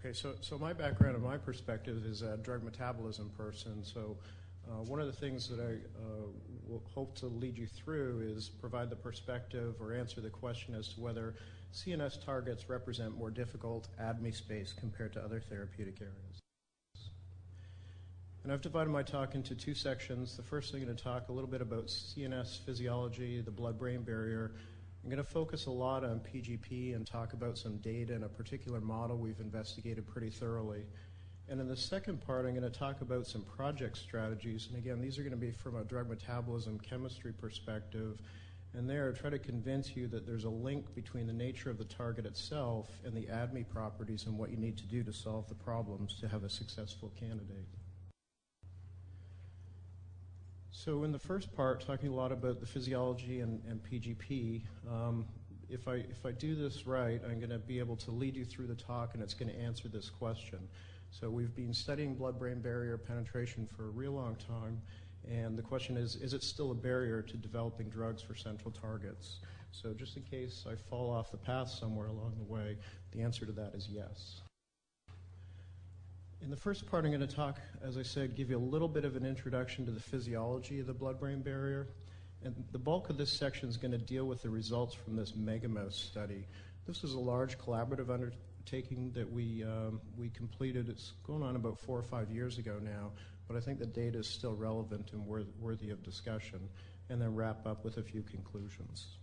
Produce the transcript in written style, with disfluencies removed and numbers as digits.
Okay, so my background and my perspective is a drug metabolism person. So one of the things that I will hope to lead you through is provide the perspective or answer the question as to whether CNS targets represent more difficult ADME space compared to other therapeutic areas. And I've divided my talk into two sections. The first, I'm going to talk a little bit about CNS physiology, the blood-brain barrier. I'm going to focus a lot on PGP and talk about some data and a particular model we've investigated pretty thoroughly. And in the second part, I'm going to talk about some project strategies. And again, these are going to be from a drug metabolism chemistry perspective. And there, try to convince you that there's a link between the nature of the target itself and the ADME properties and what you need to do to solve the problems to have a successful candidate. So in the first part, talking a lot about the physiology and PGP, if I do this right, I'm going to be able to lead you through the talk, and it's going to answer this question. So we've been studying blood-brain barrier penetration for a real long time, and the question is it still a barrier to developing drugs for central targets? So just in case I fall off the path somewhere along the way, the answer to that is yes. In the first part, I'm going to talk, as I said, give you a little bit of an introduction to the physiology of the blood-brain barrier. And the bulk of this section is going to deal with the results from this megamouse study. This is a large collaborative undertaking that we completed. It's going on about 4 or 5 years ago now, but I think the data is still relevant and worthy of discussion, and then wrap up with a few conclusions.